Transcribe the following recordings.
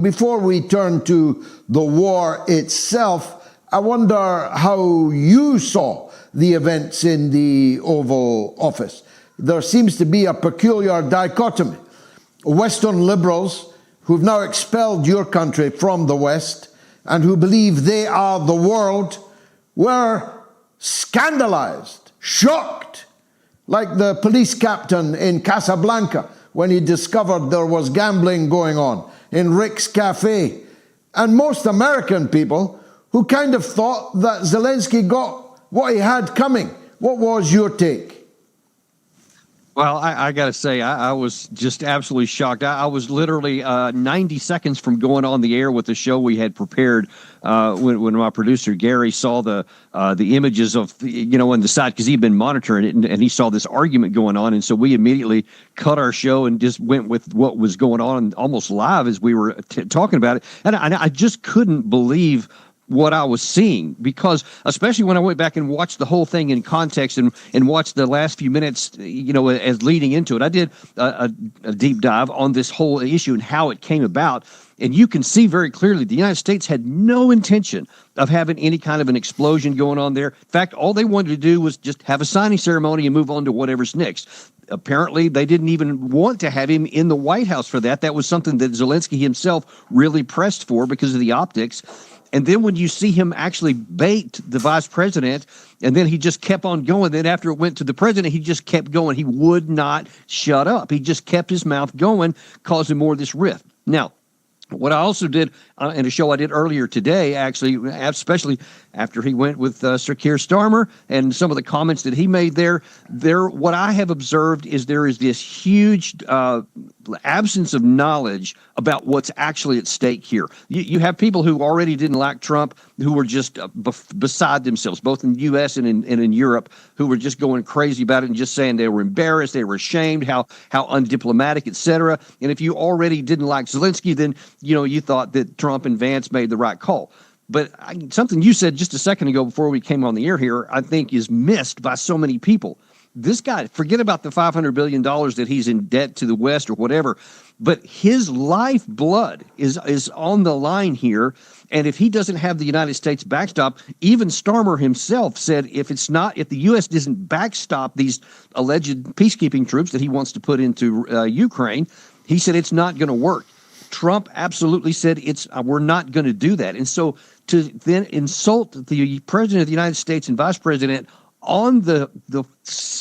Before we turn to the war itself, I wonder how you saw the events in the Oval Office. There seems to be a peculiar dichotomy. Western liberals who've now expelled your country from the West and who believe they are the world were scandalized, shocked, like the police captain in Casablanca when he discovered there was gambling going on in Rick's Cafe, and most American people who kind of thought that Zelensky got what he had coming. What was your take? Well, I got to say, I was just absolutely shocked. I was literally 90 seconds from going on the air with the show we had prepared when my producer, Gary, saw the images of, on the side, because he'd been monitoring it, and he saw this argument going on. And so we immediately cut our show and just went with what was going on almost live as we were talking about it. And I just couldn't believe what I was seeing, because especially when I went back and watched the whole thing in context and watched the last few minutes, as leading into it, I did a deep dive on this whole issue and how it came about. And you can see very clearly the United States had no intention of having any kind of an explosion going on there. In fact, all they wanted to do was just have a signing ceremony and move on to whatever's next. Apparently, they didn't even want to have him in the White House for that. That was something that Zelensky himself really pressed for because of the optics. And then when you see him actually bait the vice president, and then he just kept on going. Then after it went to the president, he just kept going. He would not shut up. He just kept his mouth going, causing more of this rift. Now, what I also did in a show I did earlier today, actually, especially after he went with Sir Keir Starmer and some of the comments that he made there, what I have observed is there is this huge absence of knowledge about what's actually at stake here. You have people who already didn't like Trump, who were just beside themselves, both in the U.S. and in Europe, who were just going crazy about it and just saying they were embarrassed, they were ashamed, how undiplomatic, etc. And if you already didn't like Zelensky, then you thought that Trump and Vance made the right call. But something you said just a second ago before we came on the air here, I think is missed by so many people. This guy, forget about the $500 billion that he's in debt to the West or whatever, but his lifeblood is on the line here. And if he doesn't have the United States backstop, even Starmer himself said if the U.S. doesn't backstop these alleged peacekeeping troops that he wants to put into Ukraine, he said it's not going to work. Trump absolutely said we're not going to do that. And so to then insult the president of the United States and vice president on the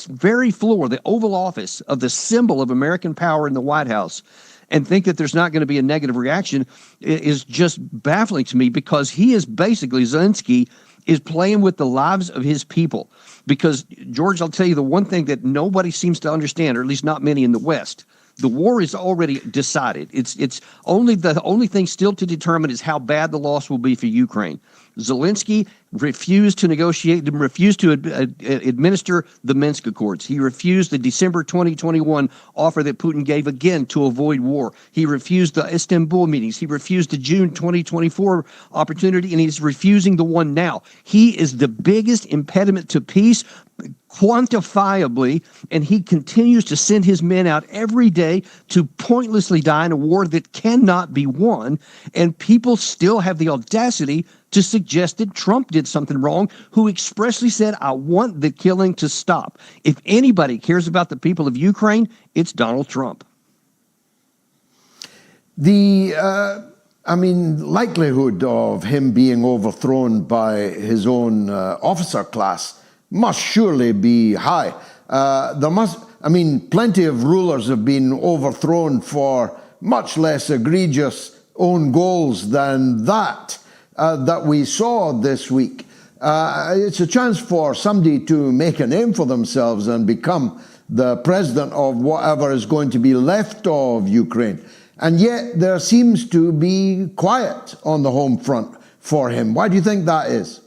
very floor, the Oval Office of the symbol of American power in the White House, and think that there's not going to be a negative reaction is just baffling to me, because he is basically, Zelensky is playing with the lives of his people. Because, George, I'll tell you the one thing that nobody seems to understand, or at least not many in the West. The war is already decided. It's only the only thing still to determine is how bad the loss will be for Ukraine. Zelensky refused to negotiate, refused to administer the Minsk Accords. He refused the December 2021 offer that Putin gave again to avoid war. He refused the Istanbul meetings. He refused the June 2024 opportunity, and he's refusing the one now. He is the biggest impediment to peace, quantifiably, and he continues to send his men out every day to pointlessly die in a war that cannot be won. And people still have the audacity to suggest that Trump did something wrong, who expressly said, I want the killing to stop. If anybody cares about the people of Ukraine, it's Donald Trump. The likelihood of him being overthrown by his own officer class must surely be high. Plenty of rulers have been overthrown for much less egregious own goals than that we saw this week. It's a chance for somebody to make a name for themselves and become the president of whatever is going to be left of Ukraine. And yet there seems to be quiet on the home front for him. Why do you think that is?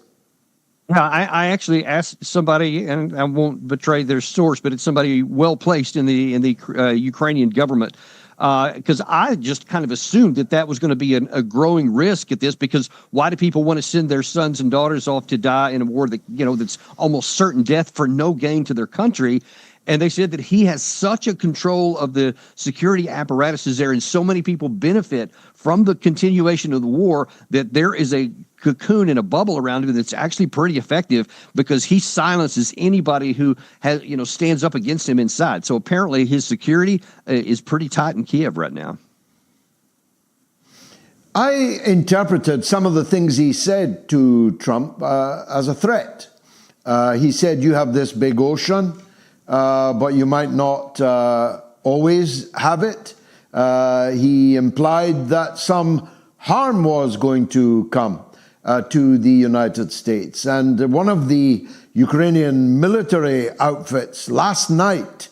Yeah, I actually asked somebody, and I won't betray their source, but it's somebody well placed in the Ukrainian government, because I just kind of assumed that was going to be a growing risk at this. Because why do people want to send their sons and daughters off to die in a war that that's almost certain death for no gain to their country? And they said that he has such a control of the security apparatuses there, and so many people benefit from the continuation of the war that there is a cocoon and a bubble around him that's actually pretty effective because he silences anybody who has, stands up against him inside. So apparently his security is pretty tight in Kiev right now. I interpreted some of the things he said to Trump as a threat. He said, you have this big ocean, but you might not always have it. He implied that some harm was going to come to the United States. And one of the Ukrainian military outfits last night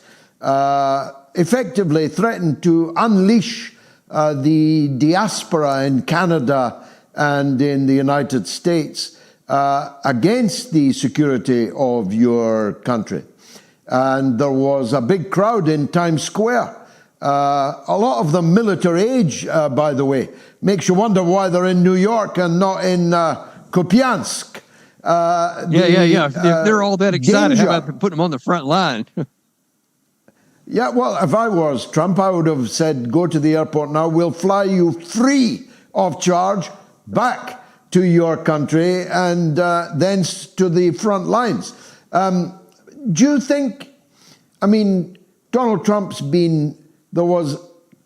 effectively threatened to unleash the diaspora in Canada and in the United States against the security of your country. And there was a big crowd in Times Square. A lot of them military age, by the way. Makes you wonder why they're in New York and not in Kupiansk. They're all that excited. Danger. How about putting them on the front line? Yeah, well, if I was Trump, I would have said, go to the airport now. We'll fly you free of charge back to your country and then to the front lines. Do you think, Donald Trump's there was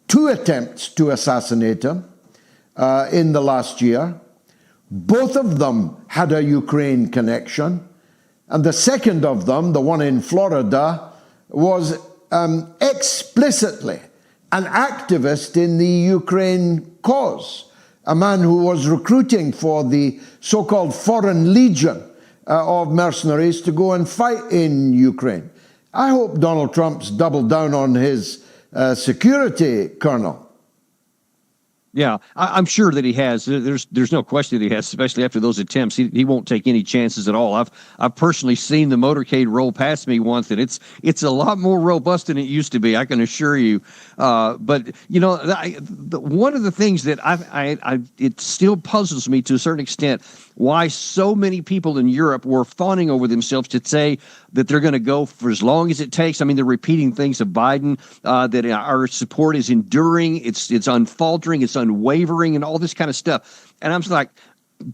2 attempts to assassinate him in the last year. Both of them had a Ukraine connection. And the second of them, the one in Florida, was explicitly an activist in the Ukraine cause, a man who was recruiting for the so-called Foreign Legion of mercenaries to go and fight in Ukraine. I hope Donald Trump's doubled down on his security, Colonel. Yeah, I'm sure that he has. There's no question that he has, especially after those attempts. He won't take any chances at all. I've personally seen the motorcade roll past me once, and it's a lot more robust than it used to be, I can assure you. But one of the things that it still puzzles me to a certain extent why so many people in Europe were fawning over themselves to say that they're going to go for as long as it takes. They're repeating things of Biden, that our support is enduring, it's unfaltering, it's unwavering, and all this kind of stuff. And I'm just like,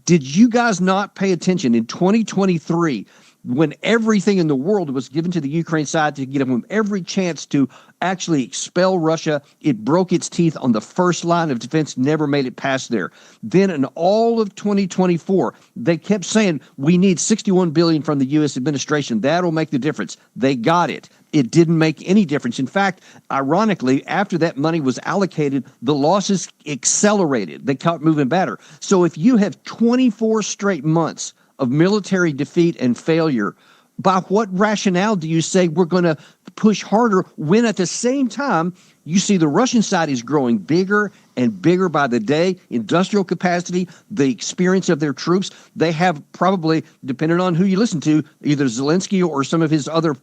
did you guys not pay attention in 2023 when everything in the world was given to the Ukraine side to give them every chance to actually expel Russia? It broke its teeth on the first line of defense, never made it past there. Then in all of 2024, they kept saying, we need $61 billion from the U.S. administration. That'll make the difference. They got it. It didn't make any difference. In fact, ironically, after that money was allocated, the losses accelerated. They kept moving better. So if you have 24 straight months of military defeat and failure, by what rationale do you say we're going to push harder when at the same time you see the Russian side is growing bigger and bigger by the day, industrial capacity, the experience of their troops? They have probably, depending on who you listen to, either Zelensky or some of his other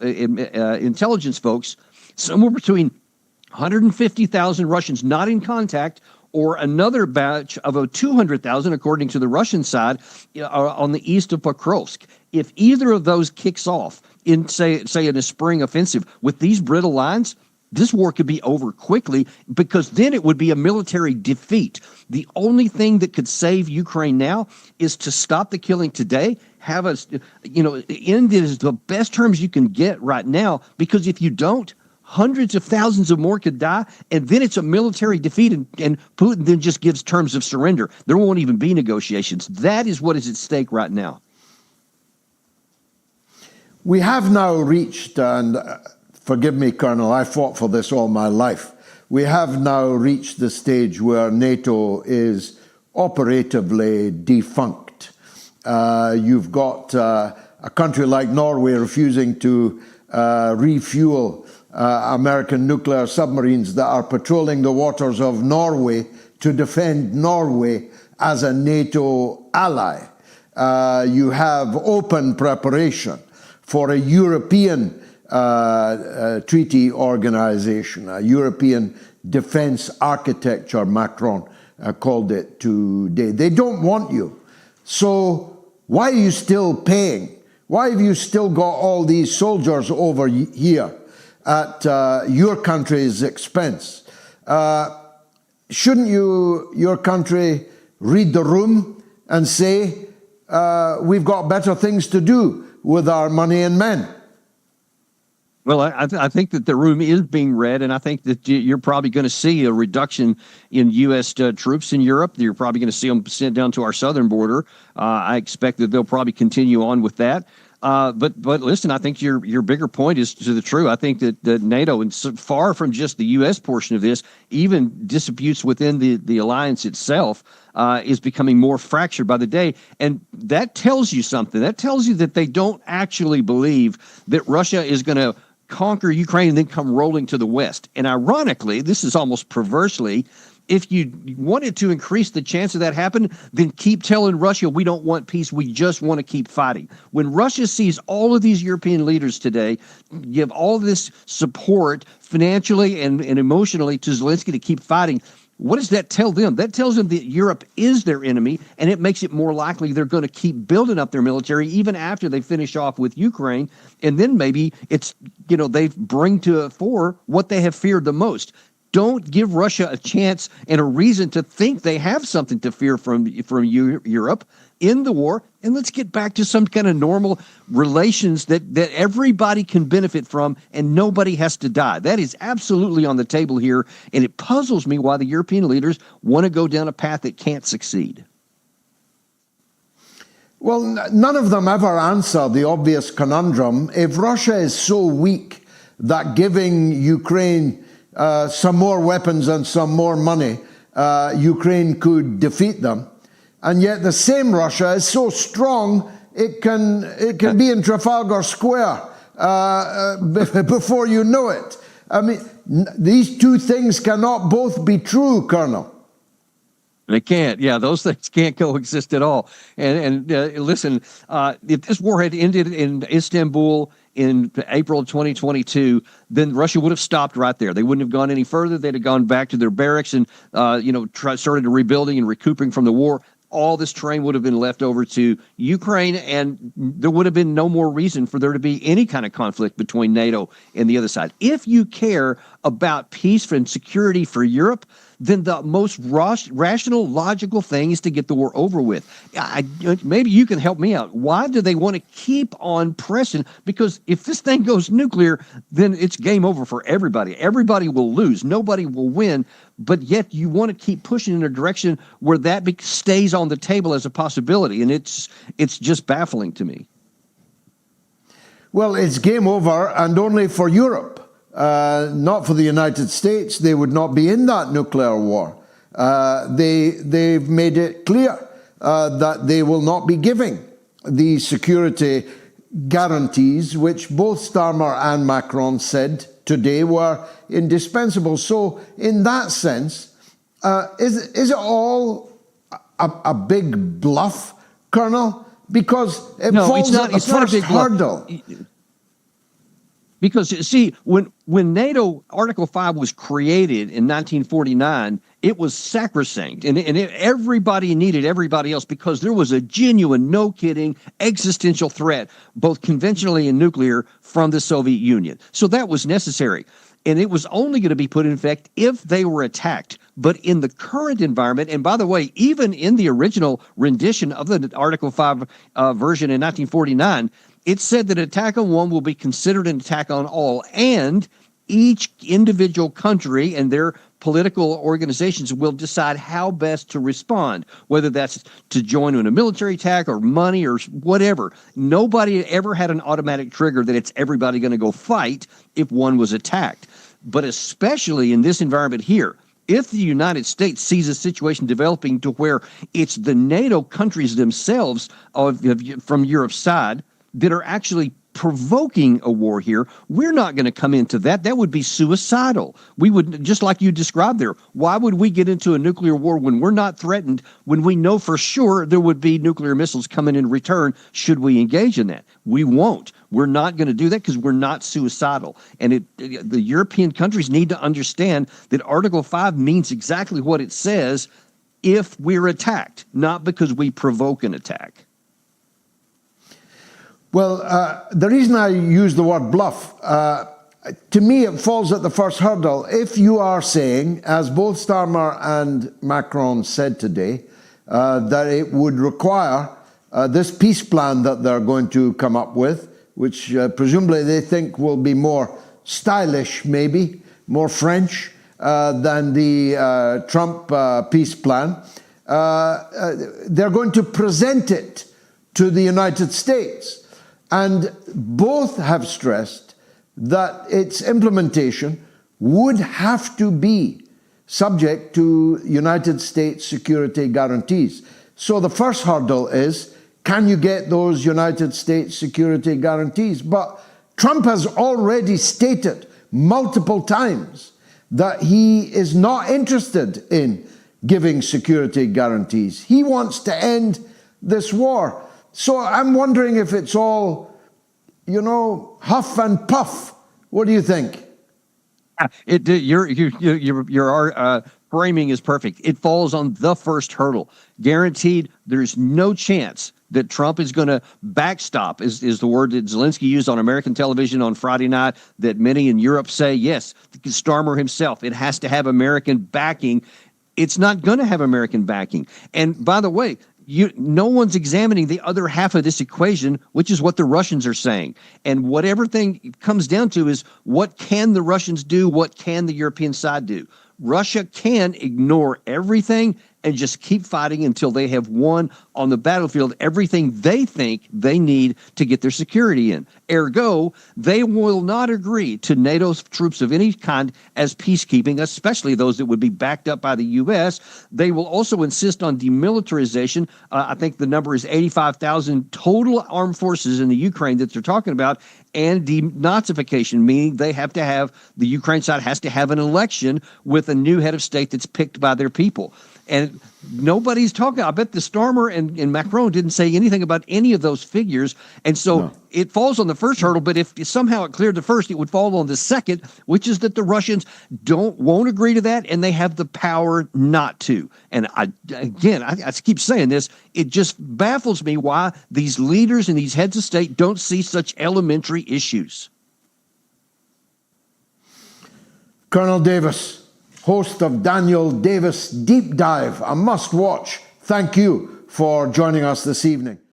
intelligence folks, somewhere between 150,000 Russians not in contact or another batch of 200,000, according to the Russian side, on the east of Pokrovsk. If either of those kicks off in, say in a spring offensive with these brittle lines, this war could be over quickly, because then it would be a military defeat. The only thing that could save Ukraine now is to stop the killing today, have us, end it as the best terms you can get right now, because if you don't, hundreds of thousands of more could die, and then it's a military defeat, and Putin then just gives terms of surrender. There won't even be negotiations. That is what is at stake right now. We have now reached, and forgive me, Colonel, I fought for this all my life. We have now reached the stage where NATO is operatively defunct. You've got a country like Norway refusing to refuel American nuclear submarines that are patrolling the waters of Norway to defend Norway as a NATO ally. You have open preparation for a European treaty organization, a European defense architecture, Macron called it today. They don't want you. So why are you still paying? Why have you still got all these soldiers over here at your country's expense? shouldn't your country read the room and say, we've got better things to do with our money and men? Well, I think that the room is being read, and I think that you're probably going to see a reduction in U.S. Troops in Europe. You're probably going to see them sent down to our southern border. I expect that they'll probably continue on with that. But listen, I think your bigger point is to the true. I think that NATO, and so far from just the U.S. portion of this, even disputes within the alliance itself, is becoming more fractured by the day. And that tells you something. That tells you that they don't actually believe that Russia is going to conquer Ukraine and then come rolling to the West. And ironically, this is almost perversely, if you wanted to increase the chance of that happening, then keep telling Russia, we don't want peace, we just want to keep fighting. When Russia sees all of these European leaders today give all this support financially and emotionally to Zelensky to keep fighting, what does that tell them? That tells them that Europe is their enemy, and it makes it more likely they're going to keep building up their military even after they finish off with Ukraine. And then maybe it's, they bring to the fore what they have feared the most. Don't give Russia a chance and a reason to think they have something to fear from Europe in the war, and let's get back to some kind of normal relations that everybody can benefit from and nobody has to die. That is absolutely on the table here, and it puzzles me why the European leaders want to go down a path that can't succeed. Well, none of them ever answer the obvious conundrum. If Russia is so weak that giving Ukraine some more weapons and some more money, Ukraine could defeat them. And yet the same Russia is so strong, it can be in Trafalgar Square before you know it. I mean, these two things cannot both be true, Colonel. They can't. Yeah, those things can't coexist at all. And listen, if this war had ended in Istanbul in April of 2022, then Russia would have stopped right there. They wouldn't have gone any further. They'd have gone back to their barracks and started rebuilding and recouping from the war. All this terrain would have been left over to Ukraine, and there would have been no more reason for there to be any kind of conflict between NATO and the other side. If you care about peace and security for Europe, then the most rational, logical thing is to get the war over with. Maybe you can help me out. Why do they want to keep on pressing? Because if this thing goes nuclear, then it's game over for everybody. Everybody will lose. Nobody will win. But yet you want to keep pushing in a direction where that stays on the table as a possibility. And it's just baffling to me. Well, it's game over, and only for Europe. Not for the United States. They would not be in that nuclear war. They've made it clear that they will not be giving the security guarantees which both Starmer and Macron said today were indispensable. So in that sense, is it all a big bluff, Colonel? Because it falls at the first hurdle. Because, see, when NATO Article 5 was created in 1949, it was sacrosanct, and everybody needed everybody else because there was a genuine, no kidding, existential threat, both conventionally and nuclear, from the Soviet Union. So that was necessary. And it was only going to be put in effect if they were attacked. But in the current environment, and by the way, even in the original rendition of the Article 5 version in 1949, it said that an attack on one will be considered an attack on all, and each individual country and their political organizations will decide how best to respond, whether that's to join in a military attack or money or whatever. Nobody ever had an automatic trigger that it's everybody going to go fight if one was attacked. But especially in this environment here, if the United States sees a situation developing to where it's the NATO countries themselves from Europe's side that are actually provoking a war here, we're not going to come into that. That would be suicidal. We would, just like you described there, why would we get into a nuclear war when we're not threatened, when we know for sure there would be nuclear missiles coming in return should we engage in that? We won't. We're not going to do that because we're not suicidal. And the European countries need to understand that Article 5 means exactly what it says if we're attacked, not because we provoke an attack. Well, the reason I use the word bluff, To me, it falls at the first hurdle. If you are saying, as both Starmer and Macron said today, that it would require this peace plan that they're going to come up with, which presumably they think will be more stylish, maybe, more French than the Trump peace plan, they're going to present it to the United States. And both have stressed that its implementation would have to be subject to United States security guarantees. So the first hurdle is, can you get those United States security guarantees? But Trump has already stated multiple times that he is not interested in giving security guarantees. He wants to end this war. So I'm wondering if it's all, huff and puff. What do you think? Your framing is perfect. It falls on the first hurdle. Guaranteed, there's no chance that Trump is going to backstop, is the word that Zelensky used on American television on Friday night, that many in Europe say, yes, Starmer himself, it has to have American backing. It's not going to have American backing. And by the way, no one's examining the other half of this equation, which is what the Russians are saying. And what everything comes down to is, what can the Russians do? What can the European side do? Russia can ignore everything and just keep fighting until they have won on the battlefield everything they think they need to get their security in. Ergo, they will not agree to NATO's troops of any kind as peacekeeping, especially those that would be backed up by the U.S. They will also insist on demilitarization. I think the number is 85,000 total armed forces in the Ukraine that they're talking about, and denazification, meaning the Ukraine side has to have an election with a new head of state that's picked by their people. And nobody's talking. I bet the Starmer and Macron didn't say anything about any of those figures. And so it falls on the first hurdle. But if somehow it cleared the first, it would fall on the second, which is that the Russians won't agree to that, and they have the power not to. And I keep saying this. It just baffles me why these leaders and these heads of state don't see such elementary issues. Colonel Davis, host of Daniel Davis Deep Dive, a must-watch. Thank you for joining us this evening.